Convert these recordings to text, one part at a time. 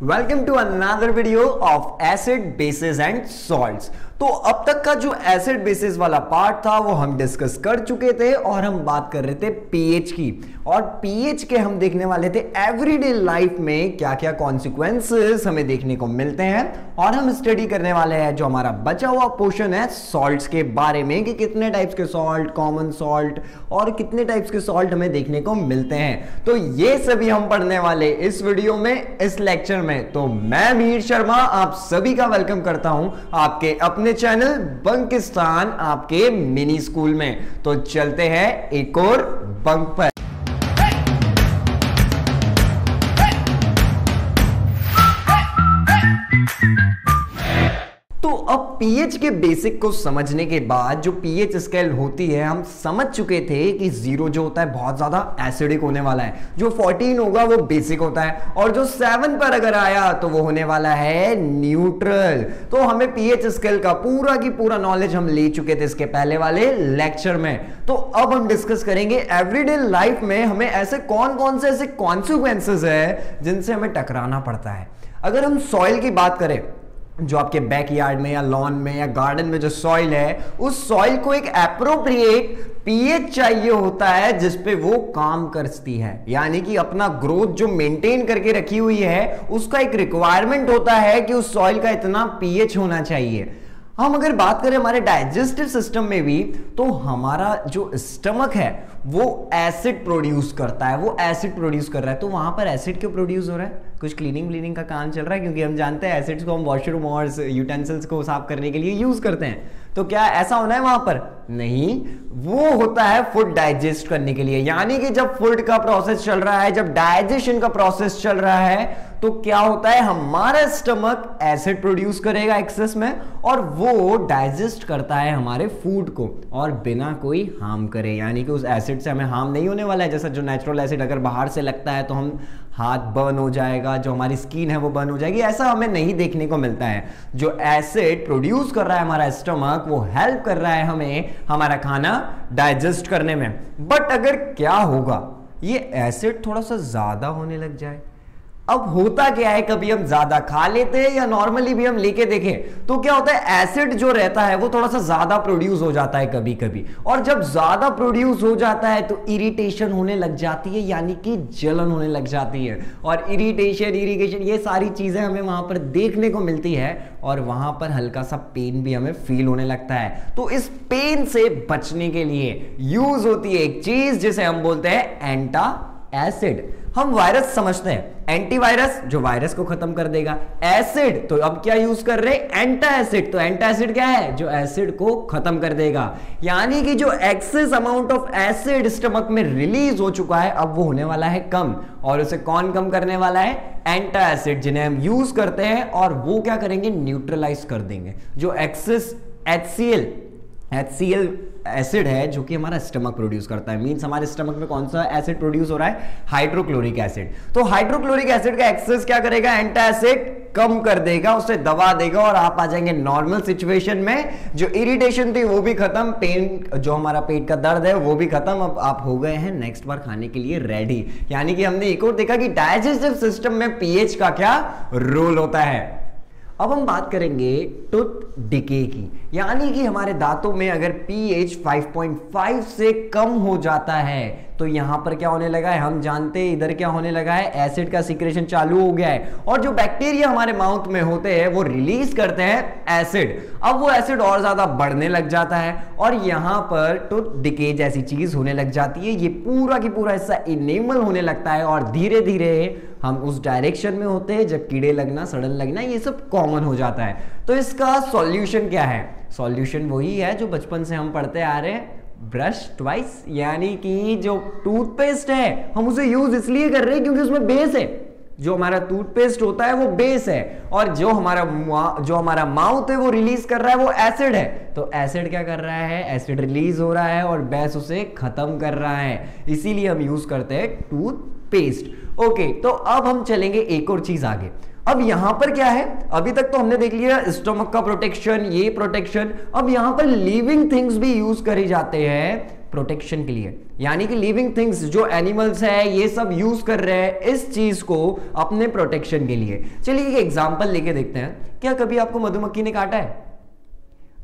Welcome to another video of acid bases and salts. तो अब तक का जो एसिड बेसिस वाला पार्ट था वो हम डिस्कस कर चुके थे और हम बात कर रहे थे पीएच की। और पीएच के हम देखने वाले थे एवरीडे लाइफ में क्या क्या कॉन्सिक्वेंसेस हमें देखने को मिलते हैं, और हम स्टडी करने वाले हैं जो हमारा बचा हुआ पोर्शन है सॉल्ट्स के बारे में कि कितने टाइप्स के सॉल्ट, कॉमन सॉल्ट और कितने टाइप्स के सॉल्ट हमें देखने को मिलते हैं। तो ये सभी हम पढ़ने वाले इस वीडियो में, इस लेक्चर में। तो मैं मीर शर्मा आप सभी का वेलकम करता हूं आपके अपने चैनल बंकिस्तान आपके मिनी स्कूल में। तो चलते हैं एक और बंक पर। तो अब पीएच के बेसिक को समझने के बाद जो पीएच स्केल होती है, हम समझ चुके थे कि 0 जो होता है बहुत ज्यादा एसिडिक होने वाला है, जो 14 होगा वो बेसिक होता है, और जो 7 पर अगर आया तो वो होने वाला है न्यूट्रल। तो हमें पीएच स्केल का पूरा की पूरा नॉलेज हम ले चुके थे इसके पहले वाले लेक्चर में। तो अब हम डिस्कस करेंगे एवरीडे लाइफ में हमें ऐसे कौन कौन से ऐसे कॉन्सिक्वेंसेस है जिनसे हमें टकराना पड़ता है। अगर हम सॉइल की बात करें, जो आपके बैकयार्ड में या लॉन में या गार्डन में जो सॉइल है, उस सॉइल को एक एप्रोप्रिएट पीएच चाहिए होता है जिस पे वो काम करती है, यानी कि अपना ग्रोथ जो मेंटेन करके रखी हुई है उसका एक रिक्वायरमेंट होता है कि उस सॉइल का इतना पीएच होना चाहिए। हम अगर बात करें हमारे डाइजेस्टिव सिस्टम में भी, तो हमारा जो स्टमक है वो एसिड प्रोड्यूस करता है, वो एसिड प्रोड्यूस कर रहा है। तो वहां पर एसिड क्यों प्रोड्यूस हो रहा है? कुछ क्लीनिंग का काम चल रहा है, क्योंकि हम जानते हैं एसिड्स को हम वॉशरूम और यूटेंसिल्स को साफ करने के लिए यूज करते हैं। तो क्या ऐसा होना है वहां पर? नहीं, वो होता है फूड डाइजेस्ट करने के लिए। यानी कि जब फूड का प्रोसेस चल रहा है, जब डाइजेशन का प्रोसेस चल रहा है, तो क्या होता है, हमारा स्टमक एसिड प्रोड्यूस करेगा एक्सेस में, और वो डाइजेस्ट करता है हमारे फूड को, और बिना कोई हार्म करे। यानी कि उस एसिड से हमें हार्म नहीं होने वाला है। जैसा जो नेचुरल एसिड अगर बाहर से लगता है तो हम हाथ बर्न हो जाएगा, जो हमारी स्किन है वो बर्न हो जाएगी, ऐसा हमें नहीं देखने को मिलता है। जो एसिड प्रोड्यूस कर रहा है हमारा स्टमक, वो हेल्प कर रहा है हमें हमारा खाना डाइजेस्ट करने में। बट अगर क्या होगा, ये एसिड थोड़ा सा ज्यादा होने लग जाए। अब होता क्या है, कभी हम ज्यादा खा लेते हैं या नॉर्मली भी हम लेके देखें तो क्या होता है, एसिड जो रहता है वो थोड़ा सा ज्यादा प्रोड्यूस हो जाता है कभी कभी। और जब ज्यादा प्रोड्यूस हो जाता है तो इरिटेशन होने लग जाती है, यानी कि जलन होने लग जाती है। और इरिटेशन ये सारी चीजें हमें वहां पर देखने को मिलती है, और वहां पर हल्का सा पेन भी हमें फील होने लगता है। तो इस पेन से बचने के लिए यूज होती है एक चीज जिसे हम बोलते हैं एंटा एसिड। हम वायरस समझते हैं, एंटीवायरस जो वायरस को खत्म कर देगा, एसिड तो अब क्या यूज कर रहे हैं, एंटा एसिड। तो एंटा एसिड क्या है, जो एसिड को खत्म कर देगा। यानी कि जो excess amount of acid stomach में रिलीज हो चुका है, अब वो होने वाला है कम। और उसे कौन कम करने वाला है, एंटा एसिड, जिन्हें हम यूज करते हैं, और वो क्या करेंगे, न्यूट्रलाइज कर देंगे जो एक्सेस HCl एसिड है जो कि हमारा स्टमक प्रोड्यूस करता है। मींस हमारे स्टमक में कौन सा एसिड प्रोड्यूस हो रहा है, हाइड्रोक्लोरिक एसिड। तो हाइड्रोक्लोरिक एसिड का एक्सेस क्या करेगा, एंटा एसिड कम कर देगा, उसे दबा देगा, और आप आ जाएंगे नॉर्मल सिचुएशन में। जो इरिटेशन थी वो भी खत्म, पेन जो हमारा पेट का दर्द है वो भी खत्म। अब आप हो गए हैं नेक्स्ट बार खाने के लिए रेडी। यानी कि हमने एक और देखा कि डाइजेस्टिव सिस्टम में पीएच का क्या रोल होता है। अब हम बात करेंगे टूथ डिके की, यानी कि हमारे दांतों में अगर पीएच 5.5 से कम हो जाता है तो यहां पर क्या होने लगा है, हम जानते हैं इधर क्या होने लगा है, एसिड का सीक्रेशन चालू हो गया है, और जो बैक्टीरिया हमारे माउथ में होते हैं वो रिलीज करते हैं एसिड। अब वो एसिड और ज्यादा बढ़ने लग जाता है, और यहां पर टूथ डिके जैसी चीज होने लग जाती है। ये पूरा की पूरा हिस्सा इनेमल होने लगता है, और धीरे धीरे हम उस डायरेक्शन में होते हैं जब कीड़े लगना, सड़न लगना, ये सब कॉमन हो जाता है। तो इसका सॉल्यूशन क्या है? सॉल्यूशन वही है जो बचपन से हम पढ़ते आ रहे हैं, ब्रश ट्वाइस। यानी कि जो टूथपेस्ट है हम उसे यूज इसलिए कर रहे हैं क्योंकि उसमें बेस है। जो हमारा टूथपेस्ट होता है वो बेस है, और जो हमारा माउथ है वो रिलीज कर रहा है वो एसिड है। तो एसिड क्या कर रहा है, एसिड रिलीज हो रहा है और बेस उसे खत्म कर रहा है, इसीलिए हम यूज करते हैं टूथपेस्ट। ओके, तो अब हम चलेंगे एक और चीज आगे। अब यहां पर क्या है, अभी तक तो हमने देख लिया स्टमक का प्रोटेक्शन, ये प्रोटेक्शन। अब यहां पर लिविंग थिंग्स भी यूज करे जाते हैं प्रोटेक्शन के लिए, यानी कि लिविंग थिंग्स जो एनिमल्स है ये सब यूज कर रहे हैं इस चीज को अपने प्रोटेक्शन के लिए। चलिए एक एग्जांपल लेके देखते हैं। क्या कभी आपको मधुमक्खी ने काटा है?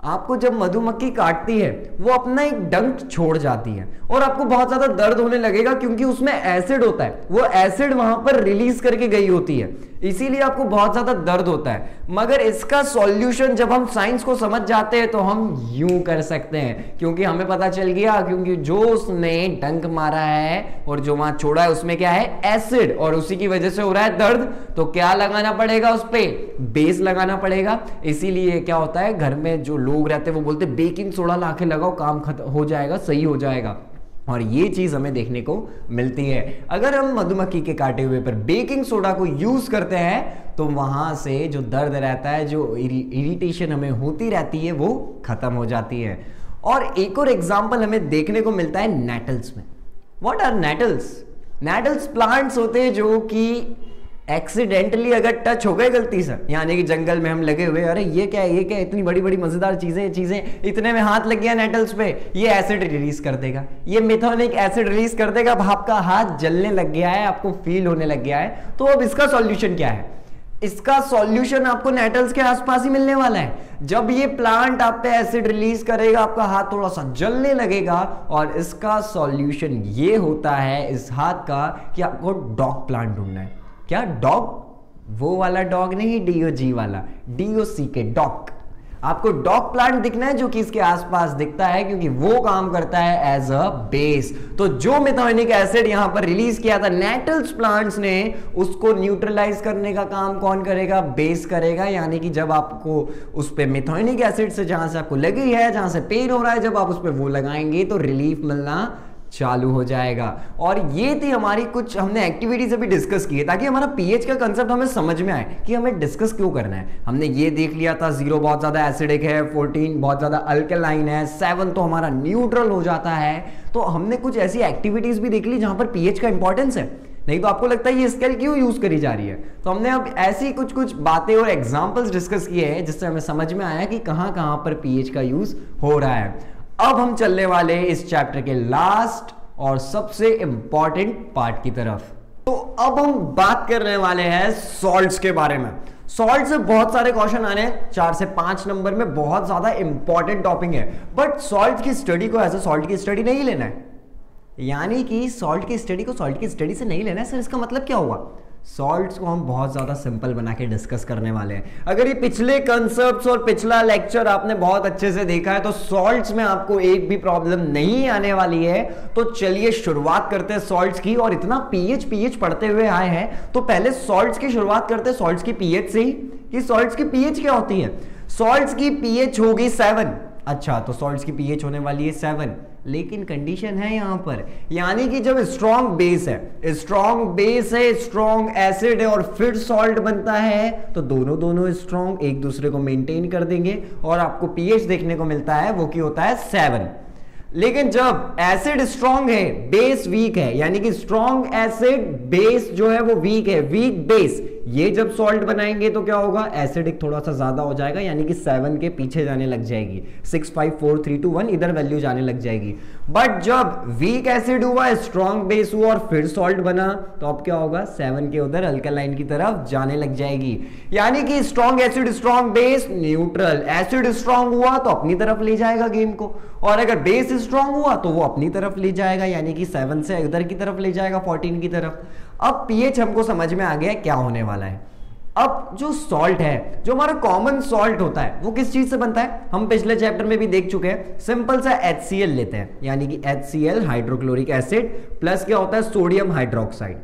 आपको जब मधुमक्खी काटती है वो अपना एक डंक छोड़ जाती है और आपको बहुत ज्यादा दर्द होने लगेगा, क्योंकि उसमें एसिड होता है, वो एसिड वहां पर रिलीज करके गई होती है, इसीलिए आपको बहुत ज्यादा दर्द होता है। मगर इसका सॉल्यूशन जब हम साइंस को समझ जाते हैं तो हम यूं कर सकते हैं, क्योंकि हमें पता चल गया, क्योंकि जो उसने डंक मारा है और जो वहां छोड़ा है उसमें क्या है? एसिड, और उसी की वजह से हो रहा है दर्द। तो क्या लगाना पड़ेगा? उस पे बेस लगाना पड़ेगा। इसीलिए क्या होता है, घर में जो लोग रहते हैं वो बोलते हैं बेकिंग सोडा लाके लगाओ, काम खत्म हो जाएगा, सही हो जाएगा। और ये चीज हमें देखने को मिलती है। अगर हम मधुमक्खी के काटे हुए पर बेकिंग सोडा को यूज करते हैं तो वहां से जो दर्द रहता है, जो इरिटेशन हमें होती रहती है, वो खत्म हो जाती है। और एक और एग्जांपल हमें देखने को मिलता है नेटल्स में। What are nettles? Nettles plants होते हैं जो कि एक्सीडेंटली अगर टच हो गए गलती से, यानी कि जंगल में हम लगे हुए, अरे ये क्या है, ये क्या है, इतनी बड़ी बड़ी मजेदार चीजें इतने में हाथ लग गया नेटल्स पे, ये एसिड रिलीज कर देगा, ये मिथोनिक एसिड रिलीज कर देगा। अब आपका हाथ जलने लग गया है, आपको फील होने लग गया है। तो अब इसका सॉल्यूशन क्या है? इसका सॉल्यूशन आपको नेटल्स के आसपास ही मिलने वाला है। जब ये प्लांट आप पे एसिड रिलीज करेगा, आपका हाथ थोड़ा सा जलने लगेगा, और इसका सॉल्यूशन ये होता है इस हाथ का कि आपको डॉग प्लांट ढूंढना है। क्या डॉग? वो वाला डॉग नहीं, DOG वाला, DOCK डॉग। आपको डॉग प्लांट दिखना है जो कि इसके आसपास दिखता है, क्योंकि वो काम करता है एज अ बेस। तो जो मिथोनिक एसिड यहां पर रिलीज किया था नेटल्स प्लांट्स ने, उसको न्यूट्रलाइज करने का काम कौन करेगा? बेस करेगा। यानी कि जब आपको उस पे मिथोनिक एसिड से, जहां से आपको लगी है, जहां से पेन हो रहा है, जब आप उस पे वो लगाएंगे तो रिलीफ मिलना चालू हो जाएगा। और ये थी हमारी कुछ, हमने एक्टिविटीज अभी डिस्कस की है ताकि हमारा पीएच का कंसेप्ट हमें समझ में आए कि हमें डिस्कस क्यों करना है। हमने ये देख लिया था 0 बहुत ज्यादा एसिडिक है, 14 बहुत ज्यादा अल्कलाइन है, 7 तो हमारा न्यूट्रल हो जाता है। तो हमने कुछ ऐसी एक्टिविटीज भी देख ली जहां पर पीएच का इंपॉर्टेंस है। नहीं तो आपको लगता है ये स्केल क्यों यूज करी जा रही है। तो हमने अब ऐसी कुछ बातें और एग्जांपल्स डिस्कस किए हैं जिससे हमें समझ में आया कि कहां कहां पर पीएच का यूज हो रहा है। अब हम चलने वाले इस चैप्टर के लास्ट और सबसे इंपॉर्टेंट पार्ट की तरफ। तो अब हम बात करने वाले हैं सॉल्ट्स के बारे में। सॉल्ट से बहुत सारे क्वेश्चन आने हैं, 4 से 5 नंबर में, बहुत ज्यादा इंपॉर्टेंट टॉपिक है। बट सॉल्ट की स्टडी को ऐसे सॉल्ट की स्टडी नहीं लेना है, यानी कि सॉल्ट की स्टडी को सॉल्ट की स्टडी से नहीं लेना है। सर इसका मतलब क्या हुआ? सॉल्ट्स को हम बहुत ज्यादा सिंपल बना के डिस्कस करने वाले हैं। अगर ये पिछले कंसेप्ट्स और पिछला लेक्चर आपने बहुत अच्छे से देखा है तो सॉल्ट्स में आपको एक भी प्रॉब्लम नहीं आने वाली है। तो चलिए शुरुआत करते हैं सॉल्ट्स की। और इतना पीएच पढ़ते हुए आए हैं तो पहले सॉल्ट्स की शुरुआत करते हैं, सॉल्ट्स की पीएच से ही, कि सॉल्ट्स की पीएच क्या होती है। सॉल्ट्स की पीएच होगी 7। अच्छा, तो सॉल्ट्स की पीएच होने वाली है 7, लेकिन कंडीशन है यहां पर, यानी कि जब स्ट्रॉन्ग बेस है, स्ट्रॉन्ग एसिड है और फिर सॉल्ट बनता है, तो दोनों स्ट्रॉन्ग एक दूसरे को मेंटेन कर देंगे और आपको पीएच देखने को मिलता है वो की होता है 7। लेकिन जब एसिड स्ट्रॉन्ग है, बेस वीक है, यानी कि स्ट्रॉन्ग एसिड, बेस जो है वो वीक है, वीक बेस, ये जब सॉल्ट बनाएंगे तो क्या होगा? एसिडिक थोड़ा सा ज्यादा हो जाएगा, यानी कि 7 के पीछे जाने लग जाएगी, 6 5 4 3 2 1 इधर वैल्यू जाने लग जाएगी। बट जब वीक एसिड हुआ, स्ट्रॉन्ग बेस हुआ और फिर सॉल्ट बना, तो अब क्या होगा? 7 के उधर अल्कलाइन की तरफ जाने लग जाएगी। यानी कि strong acid, strong base, neutral. Acid strong हुआ तो अपनी तरफ ले जाएगा गेम को, और अगर बेस स्ट्रॉन्ग हुआ तो वो अपनी तरफ ले जाएगा, यानी कि 7 से उधर की तरफ ले जाएगा, 14 की तरफ। अब पीएच हमको समझ में आ गया क्या होने वाला है। अब जो सॉल्ट है, जो हमारा कॉमन सॉल्ट होता है, वो किस चीज से बनता है? हम पिछले चैप्टर में भी देख चुके हैं। सिंपल सा HCl लेते हैं, यानी कि HCl हाइड्रोक्लोरिक एसिड प्लस क्या होता है? सोडियम हाइड्रोक्साइड,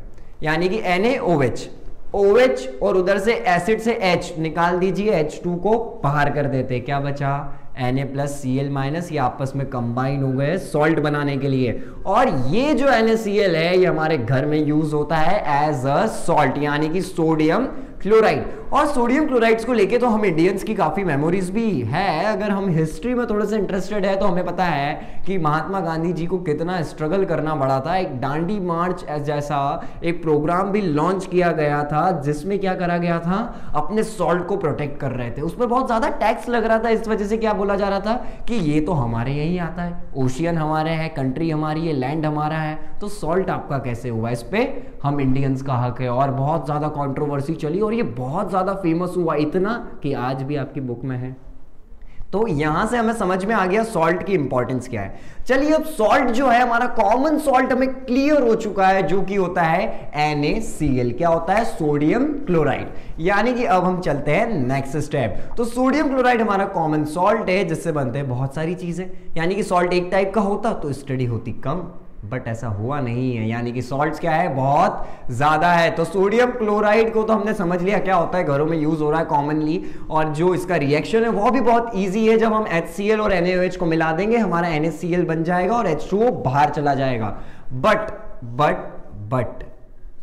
यानी कि NaOH। OH और उधर से एसिड से H निकाल दीजिए, H2 को बाहर कर देते, क्या बचा? Na प्लस Cl-, ये आपस में कंबाइन हो गए सॉल्ट बनाने के लिए। और ये जो NaCl है ये हमारे घर में यूज होता है एज अ सॉल्ट, यानी कि सोडियम क्लोराइड। और सोडियम क्लोराइड्स को लेके तो हम इंडियंस की काफी मेमोरीज भी है। अगर हम हिस्ट्री में थोड़े से इंटरेस्टेड है तो हमें पता है कि महात्मा गांधी जी को कितना स्ट्रगल करना पड़ा था। एक दांडी मार्च जैसा एक प्रोग्राम भी लॉन्च किया गया था जिसमें क्या करा गया था, अपने सॉल्ट को प्रोटेक्ट कर रहे थे। उस पर बहुत ज्यादा टैक्स लग रहा था, इस वजह से क्या बोला जा रहा था कि ये तो हमारे यही आता है, ओशियन हमारे हैं, कंट्री हमारी है, लैंड हमारा है, तो सॉल्ट आपका कैसे हुआ। इस पे हम इंडियंस का हक है। और बहुत ज्यादा कंट्रोवर्सी चली और ये बहुत ज्यादा फेमस हुआ, इतना कि आज भी आपकी बुक में है। तो यहां से हमें समझ में आ गया सॉल्ट की इंपॉर्टेंस क्या है। चलिए अब सॉल्ट जो है हमारा कॉमन सॉल्ट हमें क्लियर हो चुका है, जो कि होता है NaCl। क्या होता है? Sodium chloride. यानी कि अब हम चलते हैं नेक्स्ट स्टेप। तो सोडियम क्लोराइड हमारा कॉमन सॉल्ट है जिससे बनते हैं बहुत सारी चीजें। यानी कि सॉल्ट एक टाइप का होता तो स्टडी होती कम, बट ऐसा हुआ नहीं है। यानी कि सॉल्ट्स क्या है, बहुत ज्यादा है। तो सोडियम क्लोराइड को तो हमने समझ लिया क्या होता है, घरों में यूज हो रहा है कॉमनली। और जो इसका रिएक्शन है वो भी बहुत इजी है। जब हम HCl और NaOH को मिला देंगे हमारा NaCl बन जाएगा और H2O बाहर चला जाएगा। बट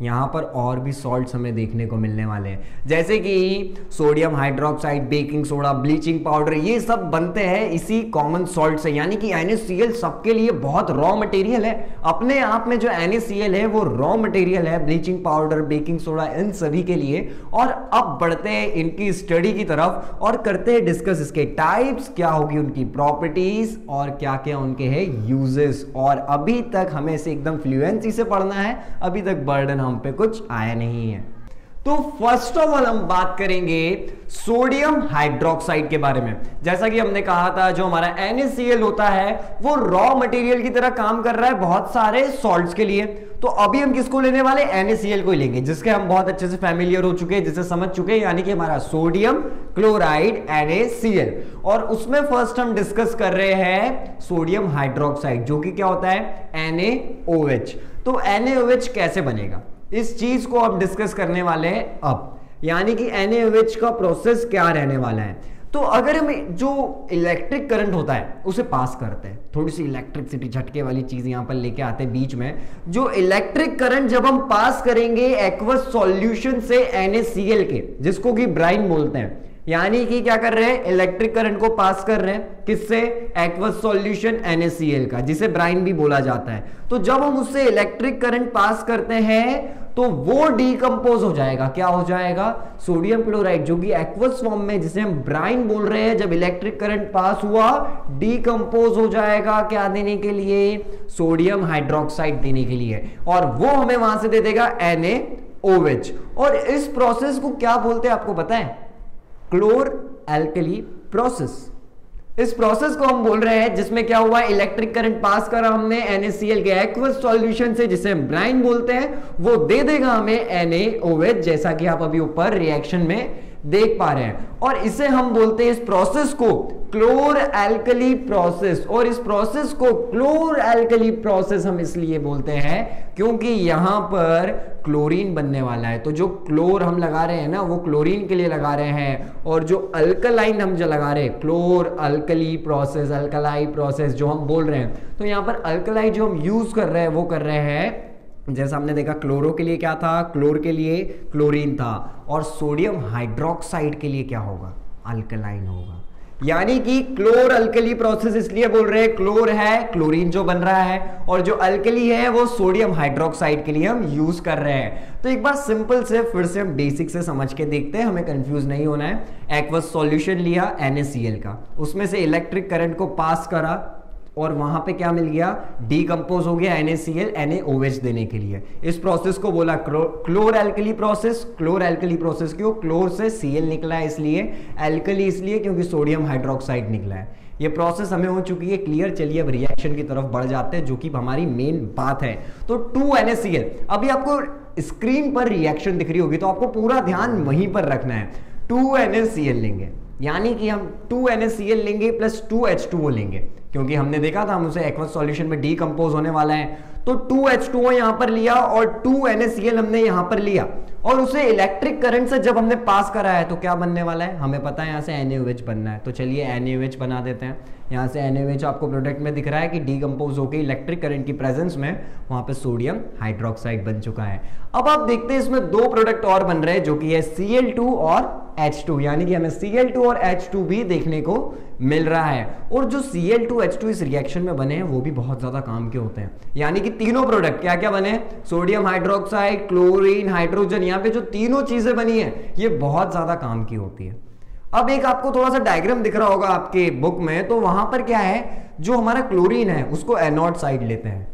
यहां पर और भी सॉल्ट्स हमें देखने को मिलने वाले हैं, जैसे कि sodium hydroxide, baking soda, bleaching powder, ये सब बनते हैं इसी कॉमन सॉल्ट से। यानी कि NaCl सबके लिए बहुत रॉ मटेरियल है। अपने आप में जो NaCl है वो रॉ मटेरियल है, ब्लीचिंग पाउडर, बेकिंग सोडा, इन सभी के लिए। और अब बढ़ते हैं इनकी स्टडी की तरफ और करते हैं डिस्कस इसके टाइप्स, क्या होगी उनकी प्रॉपर्टीज और क्या क्या उनके हैं यूजेस। और अभी तक हमें इसे एकदम फ्लुएंसी से पढ़ना है, अभी तक बर्डन हम पे कुछ आया नहीं है। तो फर्स्ट ऑफ ऑल हम बात करेंगे सोडियम हाइड्रोक्साइड के बारे में। जैसा कि हमने कहा था जो हमारा NaCl होता है वो रॉ मटेरियल की तरह काम कर रहा है बहुत सारे सॉल्ट्स के लिए। तो अभी हम किसको लेने वाले, NaCl को ही लेंगे, जिसके हम बहुत अच्छे से फैमिलियर हो चुके हैं, जिसे समझ चुके हैं। यानी कि हमारा सोडियम क्लोराइड NaCl। और उसमें फर्स्ट हम डिस्कस कर रहे हैं सोडियम हाइड्रोक्साइड, जो कि क्या होता है NaOH। तो NaOH कैसे बनेगा, इस चीज को अब डिस्कस करने वाले हैं अब। यानी कि NaOH का प्रोसेस क्या रहने वाला है। तो अगर हम जो इलेक्ट्रिक करंट होता है उसे पास करते हैं, थोड़ी सी इलेक्ट्रिसिटी झटके वाली चीज यहां पर लेके आते हैं बीच में। जो इलेक्ट्रिक करंट जब हम पास करेंगे एक्वस सॉल्यूशन से NaCl के, जिसको कि ब्राइन बोलते हैं, यानी कि क्या कर रहे हैं, इलेक्ट्रिक करंट को पास कर रहे हैं किससे, एक्वस सॉल्यूशन NaCl का, जिसे ब्राइन भी बोला जाता है। तो जब हम उससे इलेक्ट्रिक करंट पास करते हैं तो वो डीकंपोज हो जाएगा। क्या हो जाएगा, सोडियम क्लोराइड जो कि एक्वस फॉर्म में, जिसे हम ब्राइन बोल रहे हैं, जब इलेक्ट्रिक करंट पास हुआ डीकंपोज हो जाएगा। क्या देने के लिए, सोडियम हाइड्रोक्साइड देने के लिए। और वो हमें वहां से दे देगा NaOH। और इस प्रोसेस को क्या बोलते हैं आपको पता है, क्लोर एल्कली प्रोसेस। इस प्रोसेस को हम बोल रहे हैं जिसमें क्या हुआ, इलेक्ट्रिक करंट पास करा हमने NaCl के एक्वस सॉल्यूशन से, जिसे हम ब्राइन बोलते हैं, वो दे देगा हमें NaOH, जैसा कि आप अभी ऊपर रिएक्शन में देख पा रहे हैं। और इसे हम बोलते हैं इस प्रोसेस को क्लोर एल्कली प्रोसेस। और इस प्रोसेस को क्लोर एल्कली प्रोसेस हम इसलिए बोलते हैं क्योंकि यहां पर क्लोरीन बनने वाला है। तो जो क्लोर हम लगा रहे हैं ना, वो क्लोरीन के लिए लगा रहे हैं। और जो अल्कलाइन हम जो लगा रहे हैं, क्लोर अल्कली प्रोसेस, अल्कलाई प्रोसेस जो हम बोल रहे हैं, तो यहां पर अल्कलाई जो हम यूज कर रहे हैं वो कर रहे हैं, जैसा हमने देखा क्लोरो के लिए क्या था, क्लोर के लिए क्लोरीन था, और सोडियम हाइड्रोक्साइड के लिए क्या होगा, अल्कलाइन होगा। यानी कि क्लोर अल्कली प्रोसेस इसलिए बोल रहे हैं, क्लोर है क्लोरीन जो बन रहा है, और जो अल्कली है वो सोडियम हाइड्रोक्साइड के लिए हम यूज कर रहे हैं। तो एक बार सिंपल से फिर से हम बेसिक से समझ के देखते हैं, हमें कंफ्यूज नहीं होना है। एक्वस सॉल्यूशन लिया NaCl का, उसमें से इलेक्ट्रिक करंट को पास करा और वहां पे क्या मिल गया, डीकंपोज हो गया NaCl NaOH देने के लिए। इस प्रोसेस को बोला क्लोर एल्कली प्रोसेस। क्लोर एल्कली प्रोसेस क्यों, क्लोर से Cl निकला है इसलिए, एल्कली इसलिए क्योंकि सोडियम हाइड्रोक्साइड निकला है। ये प्रोसेस हमें हो चुकी है क्लियर। चलिए अब रिएक्शन की तरफ बढ़ जाते हैं, जो कि हमारी मेन बात है। तो 2NaCl, अभी आपको स्क्रीन पर रिएक्शन दिख रही होगी तो आपको पूरा ध्यान वहीं पर रखना है। 2NaCl लेंगे, यानी कि हम 2NaCl लेंगे प्लस 2H2O लेंगे। क्योंकि हमने देखा था हम उसे एक्वस सॉल्यूशन में डीकंपोज होने वाला है। तो 2H2O यहां पर लिया और 2NaCl हमने यहां पर लिया और उसे इलेक्ट्रिक करंट से जब हमने पास करा है तो क्या बनने वाला है, हमें पता है यहां से NaOH बनना है। तो चलिए NaOH बना देते हैं। यहां से NaOH आपको प्रोडक्ट में दिख रहा है कि डीकंपोज होकर इलेक्ट्रिक करंट की प्रेजेंस में वहां पे सोडियम हाइड्रोक्साइड बन चुका है। अब आप देखते हैं इसमें दो प्रोडक्ट और बन रहे हैं जो कि है Cl2 और H2, यानी कि हमें Cl2 और H2 भी देखने को मिल रहा है। और जो Cl2 H2 इस रिएक्शन में बने हैं वो भी बहुत ज्यादा काम के होते हैं, यानी कि तीनों प्रोडक्ट क्या क्या बने, सोडियम हाइड्रोक्साइड, क्लोरीन, हाइड्रोजन, यहाँ पे जो तीनों चीजें बनी है ये बहुत ज्यादा काम की होती है। अब एक आपको थोड़ा सा डायग्राम दिख रहा होगा आपके बुक में, तो वहां पर क्या है, जो हमारा क्लोरीन है उसको एनोड साइड लेते हैं,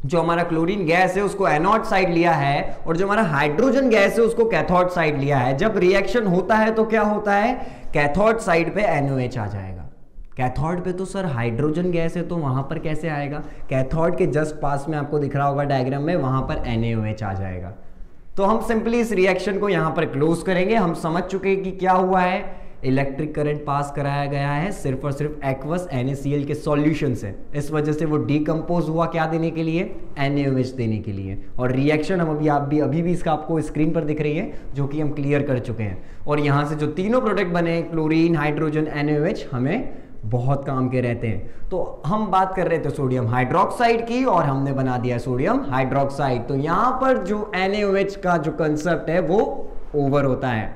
जो हमारा क्लोरीन गैस है उसको एनोड साइड लिया है, और जो हमारा हाइड्रोजन गैस है उसको कैथोड साइड लिया है। जब रिएक्शन होता है तो क्या होता है, कैथोड साइड पे NaOH आ जाएगा। कैथोड पे तो सर हाइड्रोजन गैस है तो वहां पर कैसे आएगा, कैथोड के जस्ट पास में आपको दिख रहा होगा डायग्राम में, वहां पर NaOH आ जाएगा। तो हम सिंपली इस रिएक्शन को यहां पर क्लोज करेंगे। हम समझ चुके हैं कि क्या हुआ है, इलेक्ट्रिक करंट पास कराया गया है सिर्फ और सिर्फ एक्वस NaCl के सॉल्यूशन से, इस वजह से वो डीकंपोज हुआ क्या देने के लिए, NaOH देने के लिए। और रिएक्शन हम अभी भी इसका आपको स्क्रीन पर दिख रही है जो कि हम क्लियर कर चुके हैं। और यहां से जो तीनों प्रोडक्ट बने, क्लोरीन, हाइड्रोजन, NaOH, हमें बहुत काम के रहते हैं। तो हम बात कर रहे थे सोडियम हाइड्रोक्साइड की और हमने बना दिया सोडियम हाइड्रोक्साइड। तो यहां पर जो NaOH का जो कंसेप्ट है वो ओवर होता है।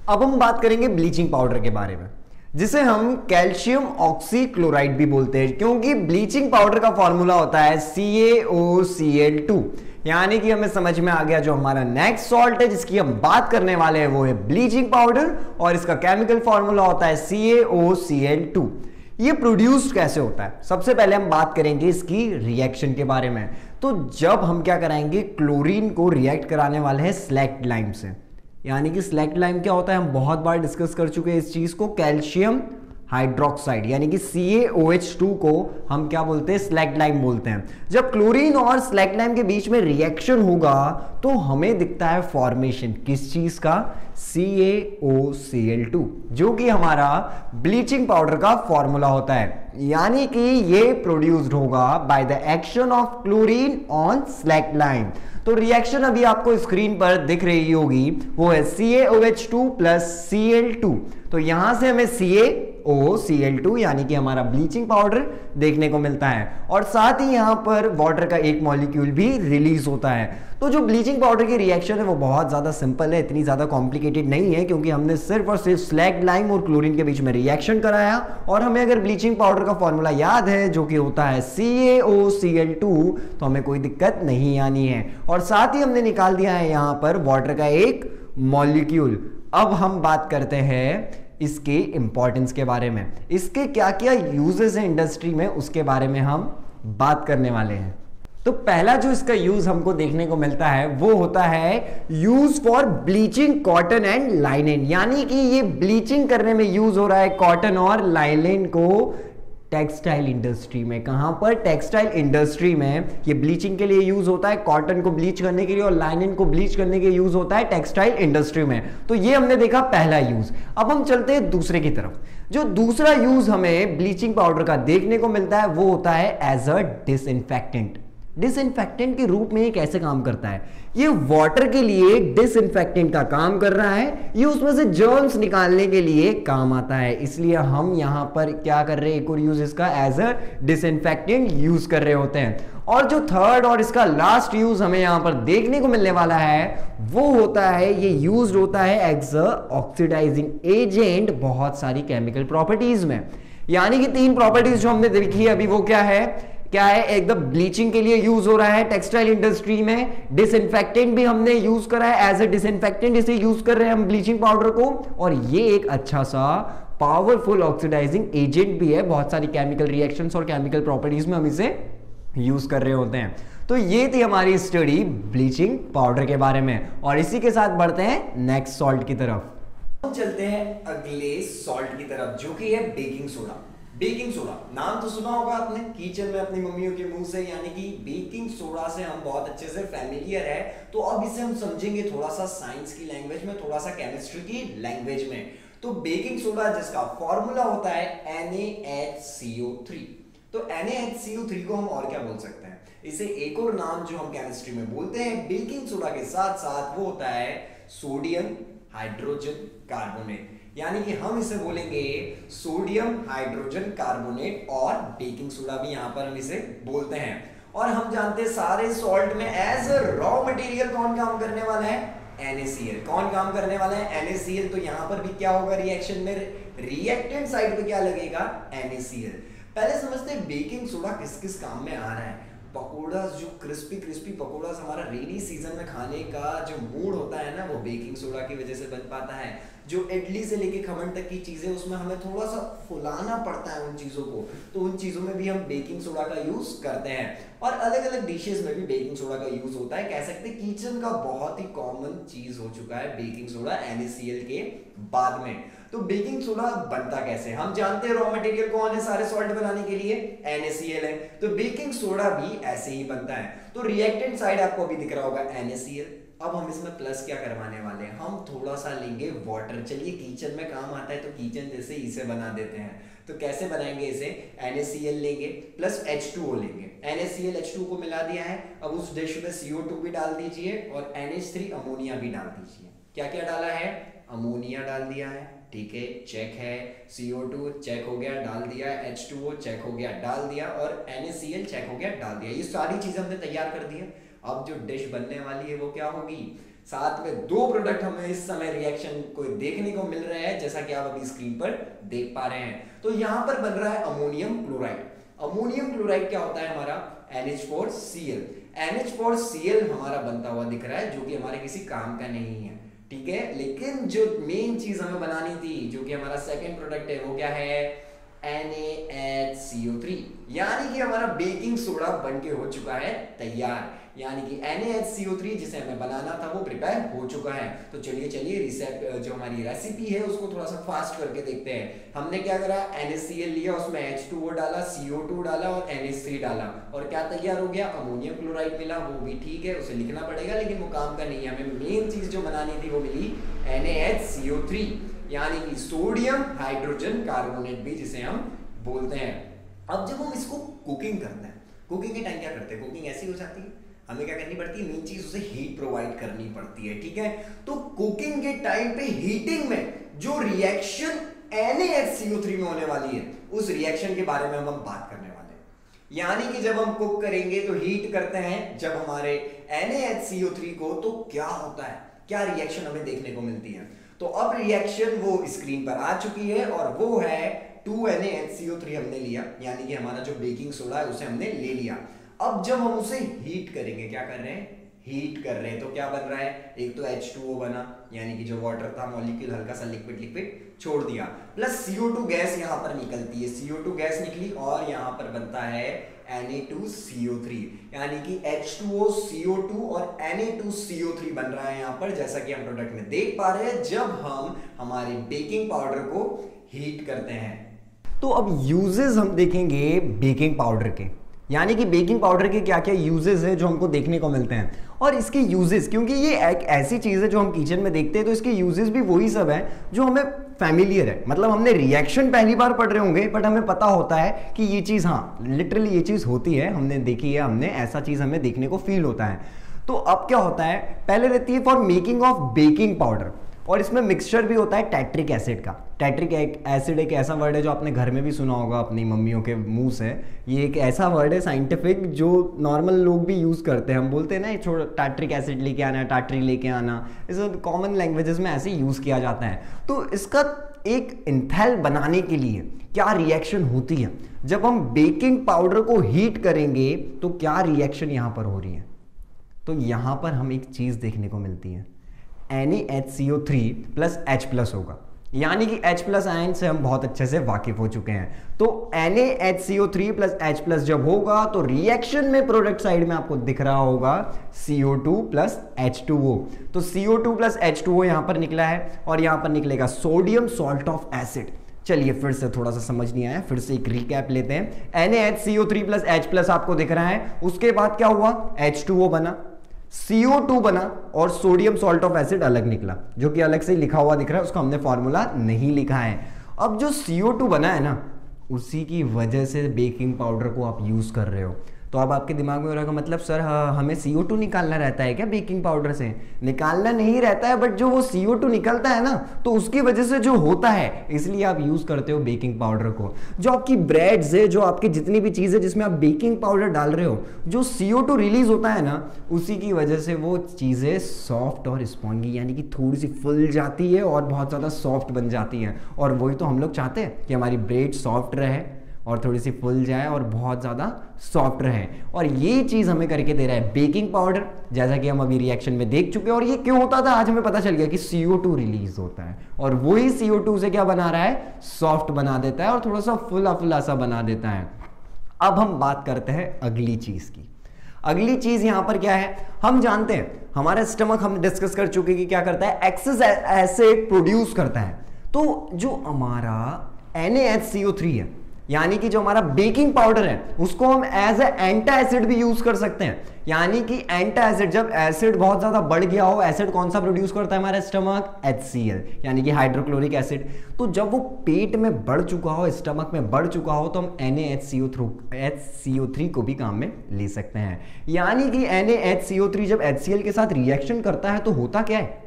अब हम बात करेंगे ब्लीचिंग पाउडर के बारे में, जिसे हम कैल्शियम ऑक्सीक्लोराइड भी बोलते हैं, क्योंकि ब्लीचिंग पाउडर का फॉर्मूला होता है CaOCl2। यानी कि हमें समझ में आ गया जो हमारा नेक्स्ट सॉल्ट है जिसकी हम बात करने वाले हैं वो है ब्लीचिंग पाउडर, और इसका केमिकल फॉर्मूला होता है CaOCl2। ये प्रोड्यूस्ड कैसे होता है, सबसे पहले हम बात करेंगे इसकी रिएक्शन के बारे में। तो जब हम क्या कराएंगे, क्लोरीन को रिएक्ट कराने वाले हैं स्लैक्ड लाइम से, यानी कि स्लैक्ड लाइम क्या होता है, हम बहुत बार डिस्कस कर चुके हैं इस चीज को, कैल्शियम हाइड्रोक्साइड, यानी कि CaOH2 को हम क्या बोलते हैं, स्लैक्ड लाइम बोलते हैं। जब क्लोरीन और स्लैक्ड लाइम के बीच में रिएक्शन होगा तो हमें दिखता है फॉर्मेशन किस चीज का, CaOCl2, जो कि हमारा ब्लीचिंग पाउडर का फॉर्मूला होता है। यानी कि ये प्रोड्यूस्ड होगा by the action of chlorine on slaked lime. तो रिएक्शन अभी आपको स्क्रीन पर दिख रही होगी, वो है CaOH2 प्लस Cl2। तो यहां से हमें CaOCl2 यानी कि हमारा ब्लीचिंग पाउडर देखने को मिलता है, और साथ ही यहां पर वाटर का एक मॉलिक्यूल भी रिलीज होता है। तो जो ब्लीचिंग पाउडर की रिएक्शन है वो बहुत ज्यादा सिंपल है, इतनी ज्यादा कॉम्प्लिकेटेड नहीं है, क्योंकि हमने सिर्फ और सिर्फ स्लैक्ड लाइम और क्लोरीन के बीच में रिएक्शन कराया, और हमें अगर ब्लीचिंग पाउडर का फॉर्मूला याद है जो कि होता है CaOCl2, तो हमें कोई दिक्कत नहीं आनी है। और साथ ही हमने निकाल दिया है यहां पर वाटर का एक मॉलिक्यूल। अब हम बात करते हैं इसके इंपॉर्टेंस के बारे में, इसके क्या क्या यूजेस हैं इंडस्ट्री में, उसके बारे में हम बात करने वाले हैं। तो पहला जो इसका यूज हमको देखने को मिलता है वो होता है use for bleaching cotton and linen, यानी कि ये ब्लीचिंग करने में यूज हो रहा है कॉटन और लाइनेन को टेक्सटाइल इंडस्ट्री में। कहां पर, टेक्सटाइल इंडस्ट्री में ये ब्लीचिंग के लिए यूज होता है, कॉटन को ब्लीच करने के लिए, और लाइनिन को ब्लीच करने के लिए यूज होता है टेक्सटाइल इंडस्ट्री में। तो ये हमने देखा पहला यूज। अब हम चलते हैं दूसरे की तरफ। जो दूसरा यूज हमें ब्लीचिंग पाउडर का देखने को मिलता है वो होता है एज अ डिसइंफेक्टेंट। डिसइंफेक्टेंट के रूप में ये कैसे काम करता है, ये वाटर के लिए डिसइंफेक्टेंट का काम कर रहा है, ये उसमें से जर्म्स निकालने के लिए काम आता है। इसलिए हम यहां पर क्या कर रहे हैं, एक और यूज इसका एज अ डिसइंफेक्टेंट यूज कर रहे होते हैं। और जो थर्ड और इसका लास्ट यूज हमें यहां पर देखने को मिलने वाला है वो होता है, ये यूज होता है एज अ ऑक्सीडाइजिंग एजेंट बहुत सारी केमिकल प्रॉपर्टीज में। यानी कि तीन प्रॉपर्टीज जो हमने देखी है अभी वो क्या है, एकदम ब्लीचिंग के लिए यूज हो रहा है टेक्सटाइल इंडस्ट्री में, डिसइंफेक्टेंट भी हमने यूज करा है एज ए डिसइंफेक्टेंट, इसे यूज कर रहे हैं हम ब्लीचिंग पाउडर को, और ये एक अच्छा सा पावरफुल ऑक्सीडाइजिंग एजेंट भी है, बहुत सारी केमिकल रिएक्शंस और केमिकल प्रॉपर्टीज में हम इसे यूज कर रहे होते हैं। तो ये थी हमारी स्टडी ब्लीचिंग पाउडर के बारे में, और इसी के साथ बढ़ते हैं नेक्स्ट सॉल्ट की तरफ। हम चलते हैं अगले सॉल्ट की तरफ जो कि है बेकिंग सोडा। बेकिंग सोडा नाम तो सुना होगा आपने किचन में अपनी मम्मियों के मुंह से, यानी कि बेकिंग सोडा से हम बहुत अच्छे से फैमिलियर है। तो अब इसे हम समझेंगे थोड़ा सा साइंस की लैंग्वेज में, थोड़ा सा केमिस्ट्री की लैंग्वेज में। तो बेकिंग सोडा जिसका फॉर्मूला होता है NaHCO3। तो NaHCO3 को हम और क्या बोल सकते हैं, इसे एक और नाम जो हम केमिस्ट्री में बोलते हैं बेकिंग सोडा के साथ साथ वो होता है सोडियम हाइड्रोजन कार्बोनेट, यानी कि हम इसे बोलेंगे सोडियम हाइड्रोजन कार्बोनेट और बेकिंग सोडा भी यहां पर हम इसे बोलते हैं। और हम जानते हैं सारे सॉल्ट में एज अ रॉ मटेरियल कौन काम करने वाला है, NaCl। कौन काम करने वाला है, NaCl। तो यहां पर भी क्या होगा रिएक्शन में, रिएक्टेंट साइड पे क्या लगेगा, NaCl। पहले समझते हैं बेकिंग सोडा किस किस काम में आ रहा है। पकोड़ा, जो क्रिस्पी क्रिस्पी पकोड़ा हमारा रेनी सीजन में खाने का जो मूड होता है ना, वो बेकिंग सोडा की वजह से बन पाता है। जो इडली से लेके खमन तक की चीजें, उसमें हमें थोड़ा सा फुलाना पड़ता है उन चीजों को, तो उन चीजों में भी हम बेकिंग सोडा का यूज करते हैं। और अलग अलग डिशेस में भी बेकिंग सोडा का यूज होता है। कह सकते हैं किचन का बहुत ही कॉमन चीज हो चुका है बेकिंग सोडा NaCl के बाद में। तो बेकिंग सोडा बनता कैसे, हम जानते हैं रॉ मटेरियल कौन है सारे सॉल्ट बनाने के लिए, NaCl है। तो बेकिंग सोडा भी ऐसे ही बनता है। तो रिएक्टेंट साइड आपको अभी दिख रहा होगा NaCl। अब हम इसमें प्लस क्या करवाने वाले हैं, हम थोड़ा सा लेंगे वाटर। चलिए किचन में काम आता है तो किचन जैसे इसे बना देते हैं। तो कैसे बनाएंगे इसे, NaCl लेंगे प्लस H2O लेंगे। NaCl H2O को मिला दिया है। अब उस डिश में CO2 भी डाल दीजिए और NH3 अमोनिया भी डाल दीजिए। क्या क्या डाला है, अमोनिया डाल दिया है, ठीक है, चेक है। CO2 चेक हो गया, डाल दिया। H2O चेक हो गया, डाल दिया। और NaCl चेक हो गया, डाल दिया। ये सारी चीजें हमने तैयार कर दी है। अब जो डिश बनने वाली है वो क्या होगी, साथ में दो प्रोडक्ट हमें इस समय रिएक्शन को देखने को मिल रहे हैं, जैसा कि आप अभी स्क्रीन पर देख पा रहे हैं। तो यहां पर बन रहा है अमोनियम क्लोराइड। अमोनियम क्लोराइड क्या होता है हमारा, NH4Cl। NH4Cl हमारा बनता हुआ दिख रहा है, जो कि हमारे किसी काम का नहीं है, ठीक है। लेकिन जो मेन चीज हमें बनानी थी, जो कि हमारा सेकंड प्रोडक्ट है, वो क्या है, NaHCO3। यानी कि हमारा बेकिंग सोडा बनके हो चुका है तैयार। यानी कि NaHCO3 जिसे हमें बनाना था वो प्रिपेयर हो चुका है। तो चलिए जो हमारी रेसिपी है उसको थोड़ा सा फास्ट करके देखते हैं। हमने क्या करा, NaCl लिया, उसमें H2O डाला, CO2 डाला और NH3 डाला, और क्या तैयार हो गया, अमोनियम क्लोराइड मिला। वो भी ठीक है, उसे लिखना पड़ेगा, लेकिन वो काम का नहीं है। हमें मेन चीज जो बनानी थी वो मिली NaHCO3, यानी कि सोडियम हाइड्रोजन कार्बोनेट भी जिसे हम बोलते हैं। अब जब हम इसको कुकिंग करते हैं, कुकिंग के टाइम क्या करते हैं, कुकिंग ऐसी हो जाती है, हमें क्या करनी पड़ती है, मेन चीज उसे हीट प्रोवाइड करनी पड़ती है, ठीक है। तो कुकिंग के टाइम पे हीटिंग में जो रिएक्शन NaHCO3 में होने वाली है, उस रिएक्शन के बारे में हम बात करने वाले हैं। यानी कि जब हम कुक करेंगे तो हीट करते हैं जब हमारे NaHCO3 को, तो क्या होता है, क्या रिएक्शन हमें देखने को मिलती है। तो अब रिएक्शन वो स्क्रीन पर आ चुकी है, और वो है 2NaHCO3 हमने लिया, यानी कि हमारा जो बेकिंग सोडा है उसे हमने ले लिया। अब जब हम उसे हीट करेंगे, क्या कर रहे हैं, हीट कर रहे हैं, तो क्या बन रहा है, एक तो H2O बना, यानी कि जो वाटर था मॉलिक्यूल हल्का सा लिक्विड छोड़ दिया, प्लस CO2 गैस यहां पर निकलती है, CO2 गैस निकली, और यहां पर बनता है Na2CO3, यानी कि H2O, CO2 और Na2CO3 बन रहा है यहां पर, जैसा कि हम प्रोडक्ट में देख पा रहे हैं जब हम हमारे बेकिंग पाउडर को हीट करते हैं। तो अब यूजेस हम देखेंगे बेकिंग पाउडर के, यानी कि बेकिंग पाउडर के क्या क्या यूजेस है जो हमको देखने को मिलते हैं। और इसके यूजेस, क्योंकि ये एक ऐसी चीज है जो हम किचन में देखते हैं, तो इसके यूजेस भी वही सब है जो हमें फैमिलियर है। मतलब हमने रिएक्शन पहली बार पढ़ रहे होंगे, बट हमें पता होता है कि ये चीज, हाँ लिटरली ये चीज होती है, हमने देखी है, हमने ऐसा चीज हमें देखने को फील होता है। तो अब क्या होता है, पहले रहती है for making of baking powder, और इसमें मिक्सचर भी होता है टैट्रिक एसिड का। टैट्रिक एसिड एक ऐसा वर्ड है जो आपने घर में भी सुना होगा अपनी मम्मियों के मुंह से। ये एक ऐसा वर्ड है साइंटिफिक जो नॉर्मल लोग भी यूज करते हैं। हम बोलते हैं ना छोड़ टैट्रिक एसिड लेके आना, टाट्री लेके आना, इसे कॉमन लैंग्वेजेस में ऐसे यूज किया जाता है। तो इसका एक इंथैल बनाने के लिए क्या रिएक्शन होती है, जब हम बेकिंग पाउडर को हीट करेंगे तो क्या रिएक्शन यहां पर हो रही है। तो यहां पर हम एक चीज देखने को मिलती है, NaHCO3 प्लस H+ होगा, यानी कि H+ आयन से हम बहुत अच्छे से वाकिफ हो चुके हैं। तो NaHCO3 प्लस H+ जब होगा तो रिएक्शन में प्रोडक्ट साइड में आपको दिख रहा होगा CO2 प्लस H2O। तो CO2 प्लस H2O यहां पर निकला है, और यहां पर निकलेगा सोडियम सॉल्ट ऑफ एसिड। चलिए फिर से, थोड़ा सा समझ नहीं आया, फिर से एक रिकैप लेते हैं। NaHCO3 प्लस H+ आपको दिख रहा है, उसके बाद क्या हुआ, H2O बना, CO2 बना, और सोडियम सॉल्ट ऑफ एसिड अलग निकला, जो कि अलग से लिखा हुआ दिख रहा है, उसका हमने फॉर्मूला नहीं लिखा है। अब जो CO2 बना है ना, उसी की वजह से बेकिंग पाउडर को आप यूज़ कर रहे हो। तो अब आपके दिमाग में हो रहा है मतलब सर हमें CO2 निकालना रहता है क्या बेकिंग पाउडर से? निकालना नहीं रहता है, बट जो वो CO2 निकलता है ना, तो उसकी वजह से जो होता है, इसलिए आप यूज़ करते हो बेकिंग पाउडर को। जो आपकी ब्रेड्स है, जो आपकी जितनी भी चीज़ें जिसमें आप बेकिंग पाउडर डाल रहे हो, जो CO2 रिलीज होता है ना, उसी की वजह से वो चीज़ें सॉफ्ट और स्पॉन्गी यानी कि थोड़ी सी फुल जाती है और बहुत ज़्यादा सॉफ्ट बन जाती हैं। और वही तो हम लोग चाहते हैं कि हमारी ब्रेड सॉफ्ट रहे और थोड़ी सी फुल जाए और बहुत ज़्यादा सॉफ्ट रहे। और ये चीज़ हमें करके दे रहा है बेकिंग पाउडर, जैसा कि हम अभी रिएक्शन में देख चुके हैं। और ये क्यों होता था आज हमें पता चल गया कि CO2 रिलीज होता है, और वही CO2 से क्या बना रहा है, सॉफ्ट बना देता है और थोड़ा सा फुला फुला सा बना देता है। अब हम बात करते हैं अगली चीज़ की। अगली चीज़ यहाँ पर क्या है, हम जानते हैं हमारा स्टमक, हम डिस्कस कर चुके कि क्या करता है, एक्सेस एसिड प्रोड्यूस करता है। तो जो हमारा NaHCO3 है, यानी कि जो हमारा बेकिंग पाउडर है, उसको हम एज ए एंटा एसिड भी यूज कर सकते हैं। यानी कि एंटा एसिड, जब एसिड बहुत ज्यादा बढ़ गया हो, एसिड कौन सा प्रोड्यूस करता है हमारा स्टमक, HCl यानी कि हाइड्रोक्लोरिक एसिड। तो जब वो पेट में बढ़ चुका हो, स्टमक में बढ़ चुका हो, तो हम NaHCO3 को भी काम में ले सकते हैं। यानी कि NaHCO3 जब HCl के साथ रिएक्शन करता है तो होता क्या है,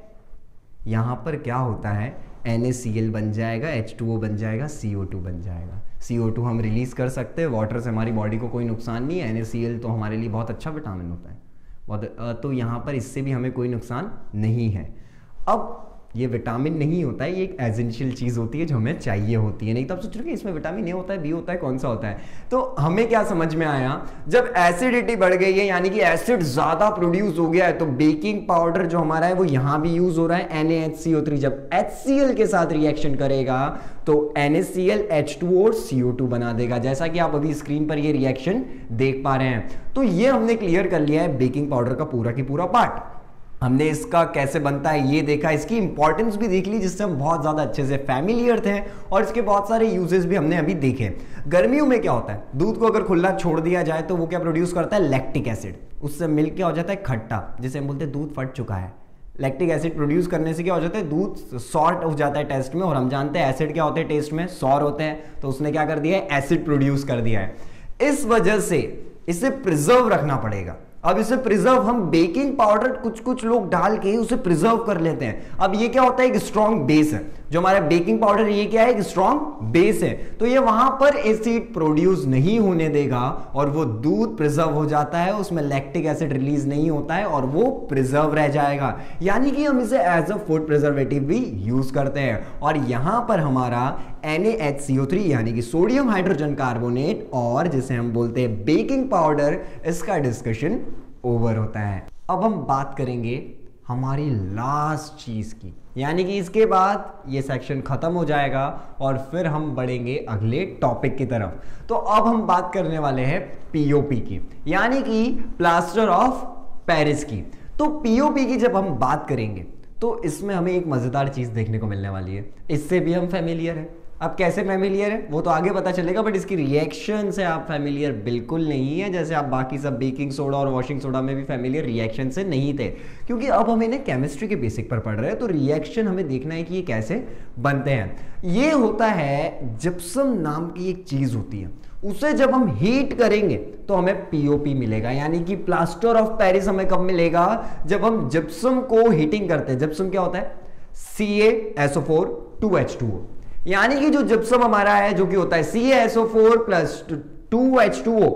यहां पर क्या होता है, NaCl बन जाएगा, H2O बन जाएगा, CO2 बन जाएगा। CO2 हम रिलीज कर सकते हैं, वाटर से हमारी बॉडी को कोई नुकसान नहीं है। NaCl तो हमारे लिए बहुत अच्छा विटामिन होता है, तो यहाँ पर इससे भी हमें कोई नुकसान नहीं है। अब ये विटामिन नहीं होता है, ये एक एसेंशियल चीज़ होती है जो हमें चाहिए होती है। नहीं तो आप सोच रहे हो कि इसमें विटामिन ए होता है, बी होता है, कौन सा होता है। तो हमें क्या समझ में आया, जब एसिडिटी बढ़ गई है यानी कि एसिड ज़्यादा प्रोड्यूस हो गया है, तो बेकिंग पाउडर जो हमारा है वो यहाँ भी यूज़ हो रहा है। NaHCO3 जब HCl के साथ रिएक्शन करेगा तो NaCl H2O और CO2 बना देगा, जैसा कि आप अभी स्क्रीन पर ये रिएक्शन देख पा रहे हैं। तो ये हमने क्लियर कर लिया है बेकिंग पाउडर का पूरा की पूरा पार्ट। हमने इसका कैसे बनता है ये देखा, इसकी इंपॉर्टेंस भी देख ली, जिससे हम बहुत ज़्यादा अच्छे से फैमिलियर थे, और इसके बहुत सारे यूजेस भी हमने अभी देखे। गर्मियों में क्या होता है, दूध को अगर खुला छोड़ दिया जाए तो वो क्या प्रोड्यूस करता है, लैक्टिक एसिड। उससे मिल के हो जाता है खट्टा, जिसे हम बोलते हैं दूध फट चुका है। लैक्टिक एसिड प्रोड्यूस करने से क्या हो जाता है, दूध सॉर्ट हो जाता है टेस्ट में, और हम जानते हैं एसिड क्या होते हैं टेस्ट में, सॉर होते हैं। तो उसने क्या कर दिया है, एसिड प्रोड्यूस कर दिया है। इस वजह से इसे प्रिजर्व रखना पड़ेगा। अब इसे प्रिजर्व हम बेकिंग पाउडर कुछ लोग डाल के उसे प्रिजर्व कर लेते हैं। अब ये क्या होता है, एक स्ट्रॉन्ग बेस है जो हमारा बेकिंग पाउडर, ये क्या है, एक स्ट्रॉन्ग बेस है। तो ये वहां पर एसिड प्रोड्यूस नहीं होने देगा और वो दूध प्रिजर्व हो जाता है, उसमें लैक्टिक एसिड रिलीज नहीं होता है और वो प्रिजर्व रह जाएगा। यानी कि हम इसे एज अ फूड प्रिजर्वेटिव भी यूज करते हैं। और यहां पर हमारा NaHCO3 यानी कि सोडियम हाइड्रोजन कार्बोनेट, और जिसे हम बोलते हैं बेकिंग पाउडर, इसका डिस्कशन ओवर होता है। अब हम बात करेंगे हमारी लास्ट चीज की, यानी कि इसके बाद ये सेक्शन खत्म हो जाएगा और फिर हम बढ़ेंगे अगले टॉपिक की तरफ। तो अब हम बात करने वाले हैं POP की, यानी कि प्लास्टर ऑफ पेरिस की। तो POP की जब हम बात करेंगे तो इसमें हमें एक मजेदार चीज देखने को मिलने वाली है, इससे भी हम फैमिलियर हैं। अब कैसे फैमिलियर है वो तो आगे पता चलेगा, बट इसकी रिएक्शन से आप फैमिलियर बिल्कुल नहीं है, जैसे आप बाकी सब बेकिंग सोडा और वॉशिंग सोडा में भी फैमिलियर रिएक्शन से नहीं थे। क्योंकि अब हम इन्हें केमिस्ट्री के बेसिक पर पढ़ रहे हैं, तो रिएक्शन हमें देखना है कि ये कैसे बनते हैं। ये होता है जिप्सम नाम की एक चीज होती है, उसे जब हम हीट करेंगे तो हमें POP मिलेगा। यानी कि प्लास्टर ऑफ पेरिस हमें कब मिलेगा, जब हम जिप्सम को हीटिंग करते हैं। जिप्सम क्या होता है, CaSO4 2H2O, यानी कि जो जिप्सम हमारा है जो कि होता है CaSO4 प्लस 2H2O,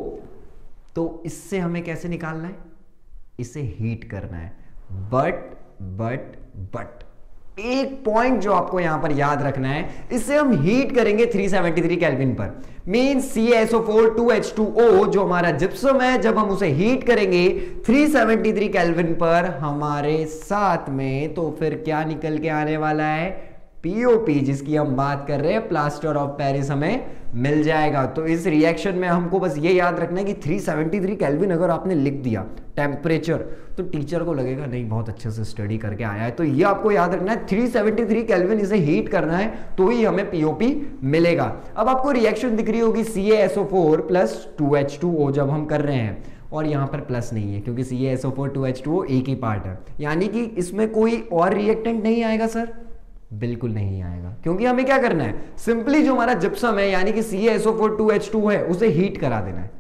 तो इससे हमें कैसे निकालना है, इसे हीट करना है। बट एक पॉइंट जो आपको यहां पर याद रखना है, इसे हम हीट करेंगे 373 केल्विन पर। मीन CaSO4 2H2O जो हमारा जिप्सम है, जब हम उसे हीट करेंगे 373 केल्विन पर हमारे साथ में, तो फिर क्या निकल के आने वाला है, POP, जिसकी हम बात कर रहे हैं, प्लास्टर ऑफ पेरिस, हमें मिल जाएगा। तो इस रिएक्शन में हमको बस ये याद रखना है कि 373 केल्विन अगर आपने लिख दिया टेम्परेचर, तो टीचर को लगेगा नहीं बहुत अच्छे से स्टडी करके आया है। तो ये आपको याद रखना है, 373 केल्विन इसे हीट करना है तो ही हमें POP मिलेगा। अब आपको रिएक्शन दिख रही होगी CaSO4 प्लस 2H2O जब हम कर रहे हैं, और यहां पर प्लस नहीं है क्योंकि CaSO4 2H2O एक ही पार्ट है, यानी कि इसमें कोई और रिएक्टेंट नहीं आएगा सर। बिल्कुल नहीं आएगा, क्योंकि हमें क्या करना है, सिंपली जो हमारा जिप्सम है यानी कि CaSO4 2H2 है उसे हीट करा देना है।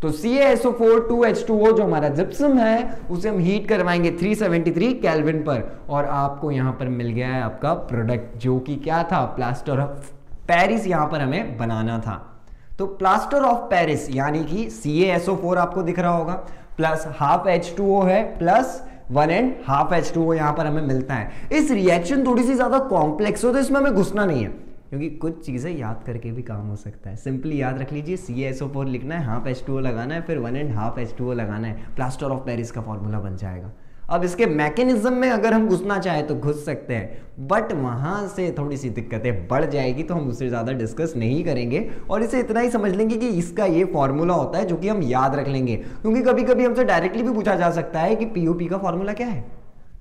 तो CaSO4 2H2O जो हमारा जिप्सम है उसे हम हीट करवाएंगे 373 केल्विन पर, और आपको यहां पर मिल गया है आपका प्रोडक्ट, जो कि क्या था, प्लास्टर ऑफ पेरिस यहां पर हमें बनाना था। तो प्लास्टर ऑफ पेरिस यानी कि CaSO4 आपको दिख रहा होगा, प्लस हाफ H2O है, प्लस 1.5 H2O यहां पर हमें मिलता है। इस रिएक्शन थोड़ी सी ज्यादा कॉम्प्लेक्स हो तो इसमें हमें घुसना नहीं है, क्योंकि कुछ चीजें याद करके भी काम हो सकता है। सिंपली याद रख लीजिए, CaSO4 लिखना है, हाफ H2O लगाना है, फिर 1.5 H2O लगाना है, प्लास्टर ऑफ पेरिस का फॉर्मूला बन जाएगा। अब इसके मैकेनिज्म में अगर हम घुसना चाहे तो घुस सकते हैं, बट वहां से थोड़ी सी दिक्कतें बढ़ जाएगी, तो हम उससे ज्यादा डिस्कस नहीं करेंगे और इसे इतना ही समझ लेंगे कि इसका ये फॉर्मूला होता है जो कि हम याद रख लेंगे, क्योंकि कभी कभी हमसे डायरेक्टली भी पूछा जा सकता है कि POP का फॉर्मूला क्या है।